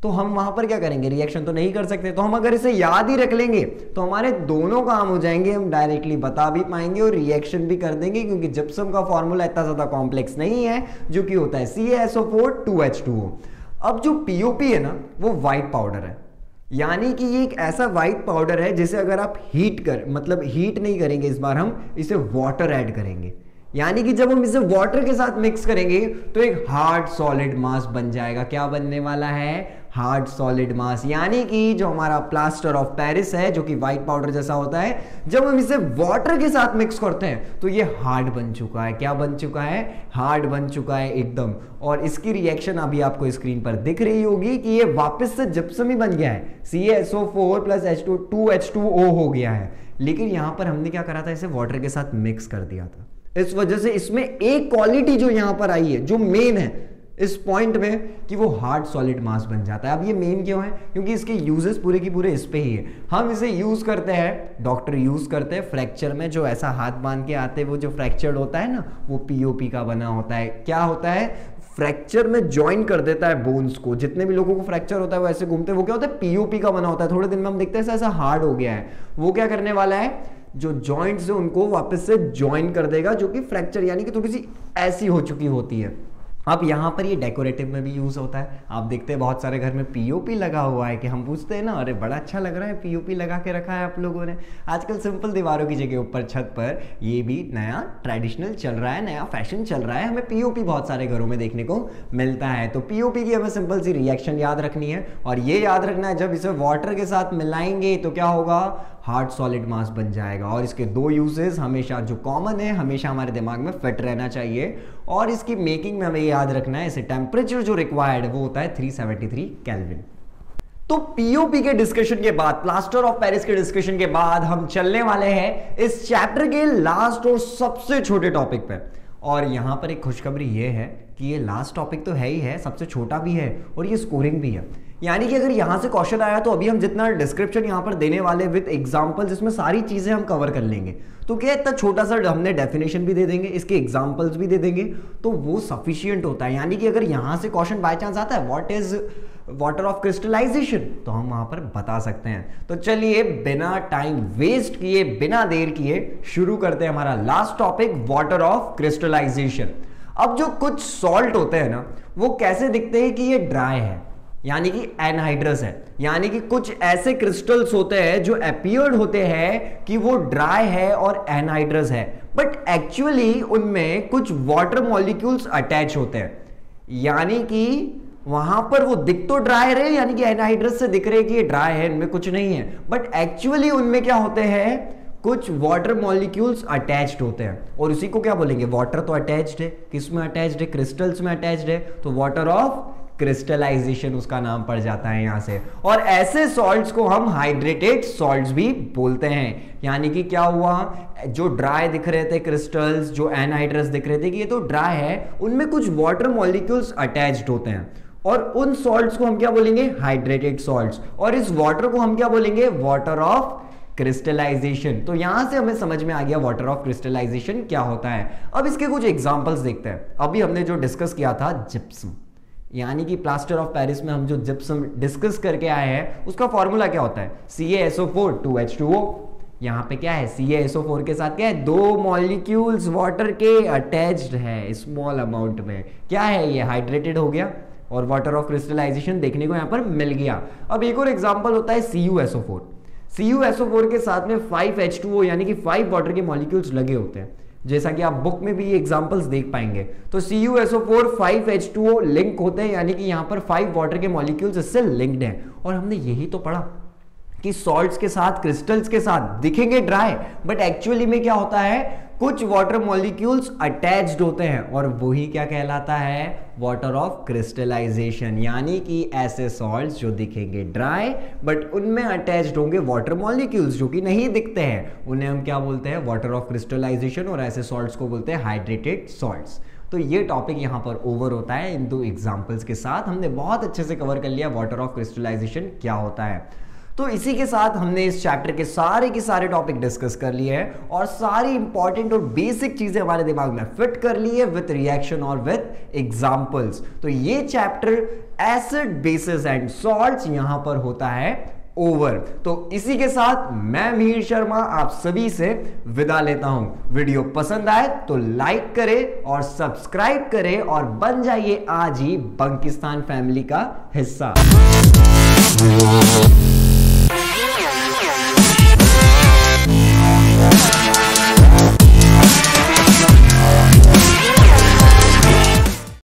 तो हम वहां पर क्या करेंगे, रिएक्शन तो नहीं कर सकते, तो हम अगर इसे याद ही रख लेंगे तो हमारे दोनों काम हो जाएंगे, हम डायरेक्टली बता भी पाएंगे और रिएक्शन भी कर देंगे, क्योंकि जिप्सम का फॉर्मूला इतना ज्यादा कॉम्प्लेक्स नहीं है, जो कि होता है CaSO4 2H2O। अब जो POP है ना वो व्हाइट पाउडर है, यानी कि ये एक ऐसा व्हाइट पाउडर है जिसे अगर आप हीट नहीं करेंगे, इस बार हम इसे वाटर ऐड करेंगे, यानी कि जब हम इसे वाटर के साथ मिक्स करेंगे तो एक हार्ड सॉलिड मास बन जाएगा। क्या बनने वाला है, हार्ड सॉलिड मास, यानी कि जो हमारा प्लास्टर ऑफ पेरिस है जो कि व्हाइट पाउडर जैसा होता है, जब हम इसे वाटर के साथ मिक्स करते हैं तो ये हार्ड बन चुका है। क्या बन चुका है, हार्ड बन चुका है एकदम। और इसकी रिएक्शन अभी आपको स्क्रीन पर दिख रही होगी कि ये वापस से जिप्सम ही बन गया है, CaSO4 प्लस H2O हो गया है। लेकिन यहां पर हमने क्या करा था, इसे वाटर के साथ मिक्स कर दिया था, इस वजह से इसमें एक क्वालिटी जो यहां पर आई है, जो मेन है इस पॉइंट में, कि वो हार्ड सॉलिड मास बन जाता है। अब ये मेन क्यों है, क्योंकि इसके यूजेस पूरे की पूरे इस पे ही है। हम इसे यूज करते हैं, डॉक्टर यूज करते हैं फ्रैक्चर में, जो ऐसा हाथ बांध के आते हैं, वो जो फ्रैक्चर्ड होता है ना, वो POP का बना होता है। क्या होता है, फ्रैक्चर में ज्वाइन कर देता है बोन्स को। जितने भी लोगों को फ्रैक्चर होता है वो ऐसे घूमते हैं, वो क्या होता है, POP का बना होता है। थोड़े दिन में हम देखते हैं ऐसा हार्ड हो गया है, वो क्या करने वाला है, जो जॉइंट्स है उनको वापस से ज्वाइन कर देगा, जो कि फ्रैक्चर यानी कि थोड़ी सी ऐसी हो चुकी होती है। अब यहाँ पर ये डेकोरेटिव में भी यूज होता है। आप देखते हैं बहुत सारे घर में POP लगा हुआ है, कि हम पूछते हैं ना, अरे बड़ा अच्छा लग रहा है, POP लगा के रखा है आप लोगों ने। आजकल सिंपल दीवारों की जगह ऊपर छत पर ये भी नया ट्रेडिशनल चल रहा है, नया फैशन चल रहा है, हमें POP बहुत सारे घरों में देखने को मिलता है। तो POP की हमें सिंपल सी रिएक्शन याद रखनी है, और ये याद रखना है जब इसे वाटर के साथ मिलाएंगे तो क्या होगा, हार्ड सॉलिड मास बन जाएगा। और इसके दो यूजेस हमेशा जो कॉमन है, हमेशा हमारे दिमाग में फिट रहना चाहिए, और इसकी मेकिंग में हमें याद रखना है, इसे टेम्परेचर जो रिक्वायर्ड है वो होता है 373 केल्विन। तो POP के डिस्कशन के बाद, प्लास्टर ऑफ पेरिस के डिस्कशन के बाद, हम चलने वाले हैं इस चैप्टर के लास्ट और सबसे छोटे टॉपिक पे। और यहां पर एक खुशखबरी ये है कि ये लास्ट टॉपिक तो है ही है, सबसे छोटा भी है, और ये स्कोरिंग भी है। यानी कि अगर यहां से क्वेश्चन आया तो अभी हम जितना डिस्क्रिप्शन यहां पर देने वाले विद एग्जांपल्स, इसमें सारी चीजें हम कवर कर लेंगे। तो क्या इतना छोटा सा हमने डेफिनेशन भी दे देंगे, इसके एग्जांपल्स भी दे देंगे, तो वो सफिशिएंट होता है। यानी कि अगर यहां से क्वेश्चन बाय चांस आता है what is water of crystallization, तो हम वहां पर बता सकते हैं। तो चलिए बिना टाइम वेस्ट किए, बिना देर किए शुरू करते हैं हमारा last topic, water of crystallization. अब जो कुछ सॉल्ट होते हैं ना, वो कैसे दिखते हैं कि ये ड्राई है, यानी कि एनहाइड्रस है, यानी कि कुछ ऐसे क्रिस्टल्स होते हैं जो अपीयर्ड होते हैं कि वो ड्राई है और एनहाइड्रस है, बट एक्चुअली उनमें कुछ वाटर मॉलिक्यूल्स अटैच होते हैं। यानी कि वहां पर वो दिख तो ड्राई रहे, यानी कि एनहाइड्रस से दिख रहे कि ये ड्राई है, इनमें कुछ नहीं है, बट एक्चुअली उनमें क्या होते हैं, कुछ वाटर मॉलिक्यूल्स अटैच्ड होते हैं। और उसी को क्या बोलेंगे, वाटर तो अटैच्ड है, किस में अटैच्ड है, क्रिस्टल्स में अटैच्ड है, तो वाटर ऑफ क्रिस्टलाइजेशन उसका नाम पड़ जाता है यहां से। और ऐसे सॉल्ट्स को हम हाइड्रेटेड सॉल्ट्स भी बोलते हैं। यानी कि क्या हुआ, जो ड्राई दिख रहे थे क्रिस्टल्स, जो एनहाइड्रस दिख रहे थे कि ये तो ड्राई है, उनमें कुछ वाटर मॉलिक्यूल्स अटैच्ड होते हैं, और उन सॉल्ट्स को हम क्या बोलेंगे, हाइड्रेटेड सॉल्ट्स। और इस वाटर को हम क्या बोलेंगे, वाटर ऑफ क्रिस्टलाइजेशन। तो यहां से हमें समझ में आ गया वाटर ऑफ क्रिस्टलाइजेशन क्या होता है। अब इसके कुछ एग्जांपल्स देखते हैं। अभी हमने जो डिस्कस किया था जिप्सम, यानी कि प्लास्टर ऑफ पेरिस में हम जो जिप्सम डिस्कस करके आए हैं, उसका फॉर्मूला क्या होता है, CaSO4 2H2O। यहां पे क्या है, CaSO4 के साथ क्या है, दो मॉलिक्यूल्स वाटर के अटैच्ड है स्मॉल अमाउंट में। क्या है ये, हाइड्रेटेड हो गया, और वाटर ऑफ क्रिस्टलाइजेशन देखने को यहां पर मिल गया। अब एक और एग्जांपल होता है CuSO4। CuSO4 के साथ में 5H2O यानी कि 5 वाटर के मॉलिक्यूल्स लगे होते हैं, जैसा कि आप बुक में भी ये एग्जांपल्स देख पाएंगे। तो CuSO4 5H2O लिंक होते हैं, यानी कि यहां पर 5 वाटर के मॉलिक्यूल्स इससे लिंक्ड हैं। और हमने यही तो पढ़ा कि सॉल्ट्स के साथ, क्रिस्टल्स के साथ दिखेंगे ड्राई, बट एक्चुअली में क्या होता है, कुछ वाटर मॉलिक्यूल्स अटैच्ड होते हैं और वही क्या कहलाता है, वाटर ऑफ क्रिस्टलाइजेशन। यानी कि ऐसे सॉल्ट्स जो दिखेंगे ड्राई बट उनमें अटैच्ड होंगे वाटर मॉलिक्यूल्स जो कि नहीं दिखते हैं, उन्हें हम क्या बोलते हैं, वाटर ऑफ क्रिस्टलाइजेशन। और ऐसे सॉल्ट्स को बोलते हैं हाइड्रेटेड सॉल्ट्स। तो ये टॉपिक यहाँ पर ओवर होता है इन 2 एग्जाम्पल्स के साथ। हमने बहुत अच्छे से कवर कर लिया वाटर ऑफ क्रिस्टलाइजेशन क्या होता है। तो इसी के साथ हमने इस चैप्टर के सारे टॉपिक डिस्कस कर लिए हैं और सारी इंपॉर्टेंट और बेसिक चीजें हमारे दिमाग में फिट कर ली है विद रिएक्शन और विद एग्जांपल्स। तो ये chapter acid, bases and salts यहां पर होता है ओवर। तो इसी के साथ मैं मिहिर शर्मा आप सभी से विदा लेता हूं। वीडियो पसंद आए तो लाइक करें और सब्सक्राइब करें और बन जाइए आज ही बंकिस्तान फैमिली का हिस्सा।